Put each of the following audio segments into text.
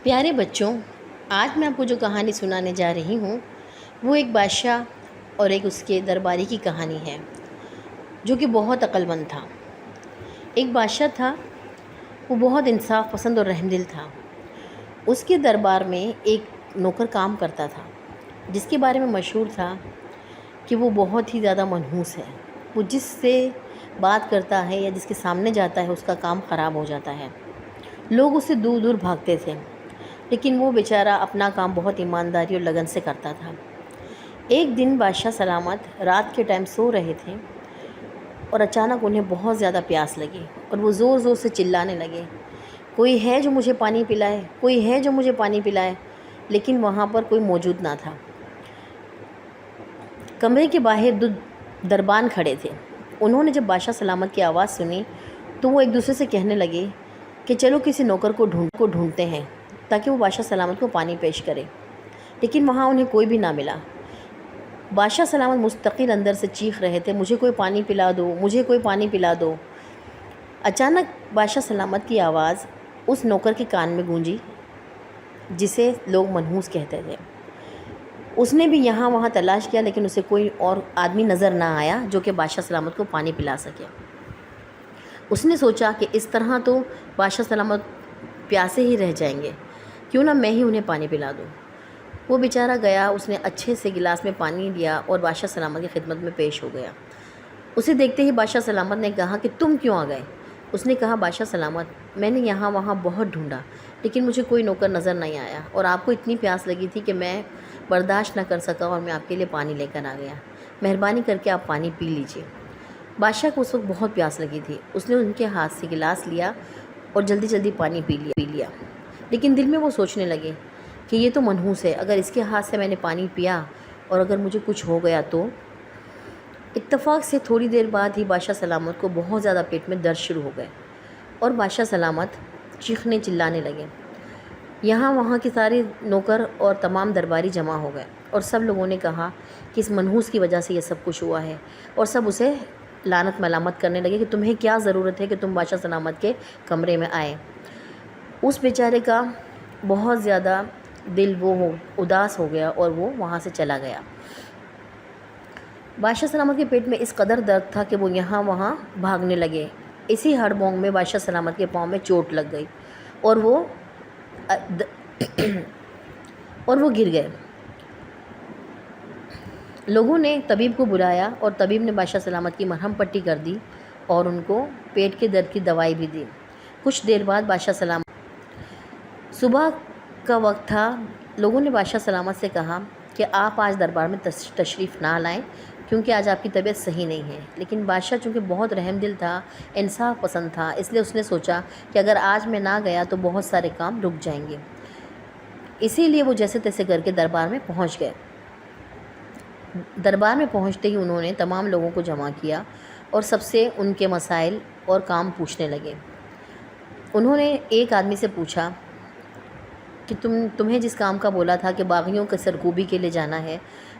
پیارے بچوں، آج میں آپ کو جو کہانی سنانے جا رہی ہوں وہ ایک بادشاہ اور ایک اس کے درباری کی کہانی ہے جو کہ بہت عقل مند تھا۔ ایک بادشاہ تھا، وہ بہت انصاف پسند اور رحم دل تھا۔ اس کے دربار میں ایک نوکر کام کرتا تھا جس کے بارے میں مشہور تھا کہ وہ بہت ہی زیادہ منحوس ہے۔ وہ جس سے بات کرتا ہے یا جس کے سامنے جاتا ہے اس کا کام خراب ہو جاتا ہے۔ لوگ اس سے دور دور بھاگتے تھے، لیکن وہ بیچارہ اپنا کام بہت ایمانداری اور لگن سے کرتا تھا۔ ایک دن بادشاہ سلامت رات کے ٹائم سو رہے تھے اور اچانک انہیں بہت زیادہ پیاس لگی اور وہ زور زور سے چلانے لگے، کوئی ہے جو مجھے پانی پلائے، کوئی ہے جو مجھے پانی پلائے، لیکن وہاں پر کوئی موجود نہ تھا۔ کمرے کے باہر دو دربان کھڑے تھے۔ انہوں نے جب بادشاہ سلامت کی آواز سنی تو وہ ایک دوسرے سے کہنے لگے کہ چلو کسی نوکر کو ڈھونڈتے ہیں تاکہ وہ بادشاہ سلامت کو پانی پیش کرے، لیکن وہاں انہیں کوئی بھی نہ ملا۔ بادشاہ سلامت مستقل اندر سے چیخ رہے تھے، مجھے کوئی پانی پلا دو، مجھے کوئی پانی پلا دو۔ اچانک بادشاہ سلامت کی آواز اس نوکر کے کان میں گونجی جسے لوگ منحوس کہتے تھے۔ اس نے بھی یہاں وہاں تلاش کیا لیکن اسے کوئی اور آدمی نظر نہ آیا جو کہ بادشاہ سلامت کو پانی پلا سکے۔ اس نے سوچا کہ اس طرح تو بادشاہ سلامت پیاسے ہی رہ جائیں گے، کیوں نہ میں ہی انہیں پانی پلا دوں۔ وہ بیچارہ گیا، اس نے اچھے سے گلاس میں پانی لیا اور بادشاہ سلامت کی خدمت میں پیش ہو گیا۔ اسے دیکھتے ہی بادشاہ سلامت نے کہا کہ تم کیوں آ گئے؟ اس نے کہا، بادشاہ سلامت، میں نے یہاں وہاں بہت ڈھونڈا لیکن مجھے کوئی نوکر نظر نہیں آیا، اور آپ کو اتنی پیاس لگی تھی کہ میں برداشت نہ کر سکا اور میں آپ کے لیے پانی لے کر آ گیا۔ مہربانی کر کے آپ پانی پی لیجیے۔ بادشاہ کو اس وقت بہت پیاس لگی تھی۔ اس نے ان کے ہاتھ سے گلاس لیا اور جلدی جلدی پانی پی لیا، لیکن دل میں وہ سوچنے لگے کہ یہ تو منحوس ہے، اگر اس کے ہاتھ سے میں نے پانی پیا اور اگر مجھے کچھ ہو گیا تو۔ اتفاق سے تھوڑی دیر بعد ہی بادشاہ سلامت کو بہت زیادہ پیٹ میں درد شروع ہو گئے اور بادشاہ سلامت چیخنے چلانے لگے۔ یہاں وہاں کے سارے نوکر اور تمام درباری جمع ہو گئے اور سب لوگوں نے کہا کہ اس منحوس کی وجہ سے یہ سب کچھ ہوا ہے، اور سب اسے لعنت ملامت کرنے لگے کہ تمہیں کیا ضرورت ہے کہ تم بادشاہ سلامت کے کمرے میں آئے۔ اس بیچارے کا بہت زیادہ دل اداس ہو گیا اور وہ وہاں سے چلا گیا۔ بادشاہ سلامت کے پیٹ میں اس قدر درد تھا کہ وہ یہاں وہاں بھاگنے لگے۔ اسی ہڑبونگ میں بادشاہ سلامت کے پاؤں میں چوٹ لگ گئی اور وہ گر گئے۔ لوگوں نے طبیب کو بلایا اور طبیب نے بادشاہ سلامت کی مرہم پٹی کر دی اور ان کو پیٹ کے درد کی دوائی بھی دی۔ کچھ دیر بعد بادشاہ سلامت، صبح کا وقت تھا، لوگوں نے بادشاہ سلامت سے کہا کہ آپ آج دربار میں تشریف نہ لائیں کیونکہ آج آپ کی طبیعت صحیح نہیں ہے۔ لیکن بادشاہ چونکہ بہت رحم دل تھا، انصاف پسند تھا، اس لیے اس نے سوچا کہ اگر آج میں نہ گیا تو بہت سارے کام رک جائیں گے، اسی لیے وہ جیسے تیسے کر کے دربار میں پہنچ گئے۔ دربار میں پہنچتے ہی انہوں نے تمام لوگوں کو جمع کیا اور سب سے ان کے مسائل اور کام پوچھنے لگے۔ انہوں نے ایک آدمی سے پوچھا کہ تمہیں جس کام کا بولا تھا کہ باغیوں کے سرکوبی کے لیے جانا ہے،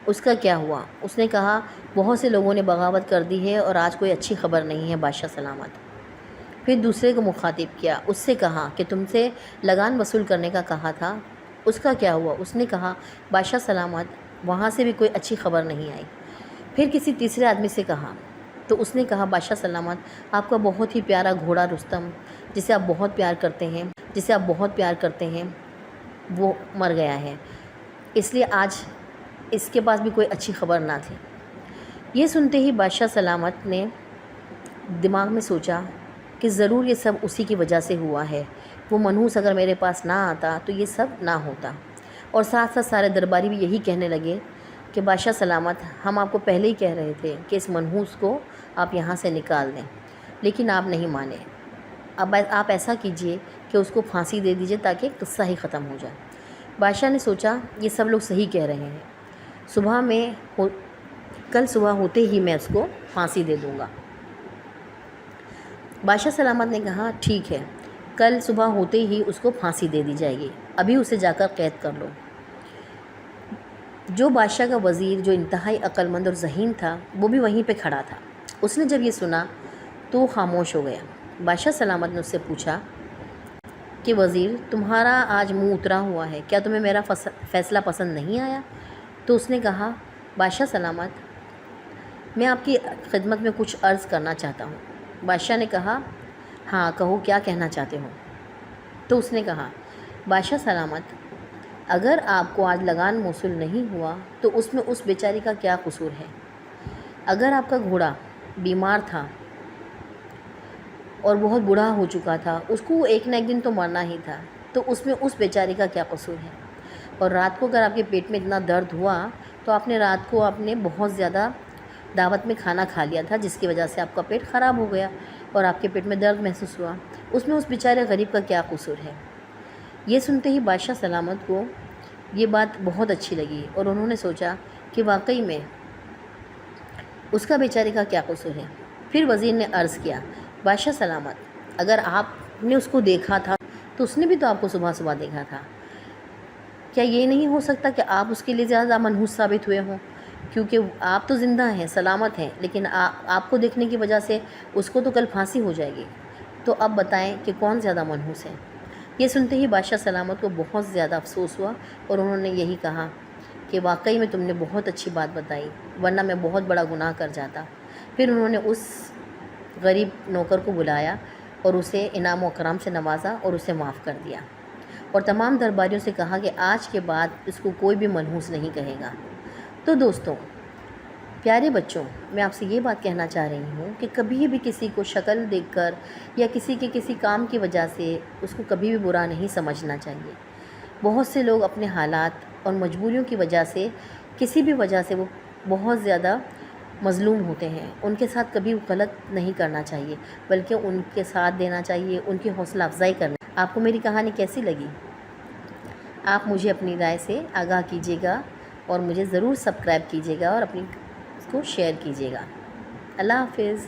اس کا کیا ہوا؟ اس نے کہا، بہت سے لوگوں نے بغاوت کر دی ہے اور آج کوئی اچھی خبر نہیں ہے بادشاہ سلامت۔ پھر دوسرے کو مخاطب کیا، اس سے کہا کہ تم سے لگان وصول کرنے کا کہا تھا، اس کا کیا ہوا؟ اس نے کہا، بادشاہ سلامت، وہاں سے بھی کوئی اچھی خبر نہیں آئی۔ پھر کسی تیسرے آدمی سے کہا تو اس نے کہا، بادشاہ سلامت، آپ کا بہت ہی پیارا گھوڑا رستم جسے آپ بہت پیار کرتے ہیں وہ مر گیا ہے، اس لیے آج اس کے پاس بھی کوئی اچھی خبر نہ تھی۔ یہ سنتے ہی بادشاہ سلامت نے دماغ میں سوچا کہ ضرور یہ سب اسی کی وجہ سے ہوا ہے، وہ منحوس اگر میرے پاس نہ آتا تو یہ سب نہ ہوتا۔ اور ساتھ ساتھ سارے درباری بھی یہی کہنے لگے کہ بادشاہ سلامت، ہم آپ کو پہلے ہی کہہ رہے تھے کہ اس منحوس کو آپ یہاں سے نکال دیں، لیکن آپ نہیں مانے۔ اب آپ ایسا کیجئے کہ اس کو پھانسی دے دیجئے تاکہ قصہ ہی ختم ہو جائے۔ بادشاہ نے سوچا یہ سب لوگ صحیح کہہ رہے ہیں، کل صبح ہوتے ہی میں اس کو پھانسی دے دوں گا۔ بادشاہ سلامت نے کہا، ٹھیک ہے، کل صبح ہوتے ہی اس کو پھانسی دے دی جائے گی، ابھی اسے جا کر قید کر لو۔ جو بادشاہ کا وزیر جو انتہائی عقل مند اور ذہین تھا وہ بھی وہیں پہ کھڑا تھا۔ اس نے جب یہ سنا تو خاموش ہو گیا۔ بادشاہ سلامت نے اس سے پوچھا کہ وزیر تمہارا آج منہ اترا ہوا ہے، کیا تمہیں میرا فیصلہ پسند نہیں آیا؟ تو اس نے کہا بادشاہ سلامت، میں آپ کی خدمت میں کچھ عرض کرنا چاہتا ہوں۔ بادشاہ نے کہا ہاں کہو، کیا کہنا چاہتے ہو؟ تو اس نے کہا بادشاہ سلامت، اگر آپ کو آج لگان موصول نہیں ہوا تو اس میں اس بیچاری کا کیا قصور ہے؟ اگر آپ کا گھوڑا بیمار تھا اور بہت بوڑھا ہو چکا تھا، اس کو ایک نہ ایک دن تو مرنا ہی تھا، تو اس میں اس بیچاری کا کیا قصور ہے؟ اور رات کو اگر آپ کے پیٹ میں اتنا درد ہوا تو آپ نے رات کو بہت زیادہ دعوت میں کھانا کھا لیا تھا، جس کی وجہ سے آپ کا پیٹ خراب ہو گیا اور آپ کے پیٹ میں درد محسوس ہوا، اس میں اس بیچارے غریب کا کیا قصور ہے؟ یہ سنتے ہی بادشاہ سلامت کو یہ بات بہت اچھی لگی اور انہوں نے سوچا کہ واقعی میں اس کا بیچارے کا کیا قصور ہے۔ پھر وزیر نے عرض کیا بادشاہ سلامت، اگر آپ نے اس کو دیکھا تھا تو اس نے بھی تو آپ کو صبح صبح دیکھا تھا، کیا یہ نہیں ہو سکتا کہ آپ اس کے لیے زیادہ منحوس ثابت ہوئے ہوں؟ کیونکہ آپ تو زندہ ہیں، سلامت ہیں، لیکن آپ کو دیکھنے کی وجہ سے اس کو تو کل پھانسی ہو جائے گی، تو اب بتائیں کہ کون زیادہ منحوس ہے؟ یہ سنتے ہی بادشاہ سلامت کو بہت زیادہ افسوس ہوا اور انہوں نے یہی کہا کہ واقعی میں تم نے بہت اچھی بات بتائی، ورنہ میں بہت بڑا گناہ کر جاتا۔ پھر انہوں نے اس غریب نوکر کو بلایا اور اسے انعام و اکرام سے نوازا اور اسے معاف کر دیا، اور تمام درباریوں سے کہا کہ آج کے بعد اس کو کوئی بھی منحوس نہیں کہے گا۔ تو دوستوں، پیارے بچوں، میں آپ سے یہ بات کہنا چاہ رہی ہوں کہ کبھی بھی کسی کو شکل دیکھ کر یا کسی کے کسی کام کی وجہ سے اس کو کبھی بھی برا نہیں سمجھنا چاہیے۔ بہت سے لوگ اپنے حالات اور مجبوریوں کی وجہ سے کسی بھی وجہ سے وہ بہت زیادہ مظلوم ہوتے ہیں، ان کے ساتھ کبھی غلط نہیں کرنا چاہیے، بلکہ ان کے ساتھ دینا چاہیے، ان کی حوصلہ افزائی کرنا۔ آپ کو میری کہانی کیسی لگی؟ آپ مجھے اپنی رائے سے آگاہ کیجیے گا اور مجھے ضرور سبسکرائب کیجیے گا اور اپنی اس کو شیئر کیجیے گا۔ اللہ حافظ۔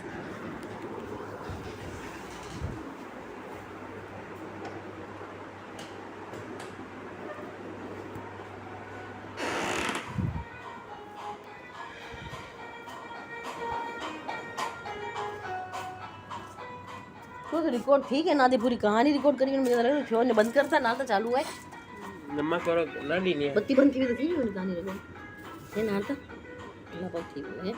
تو ریکارڈ ٹھیک ہے، نہ دے پوری کہانی ریکارڈ کری، مجھے لگا چھوڑ نے بند کرتا، نہ تو چالو ہے، نمک اور نہ لینی ہے بتی بند کی بھی تو تھی کہانی ریکارڈ ہے، نہ تھا اللہ پاک ٹھیک ہے۔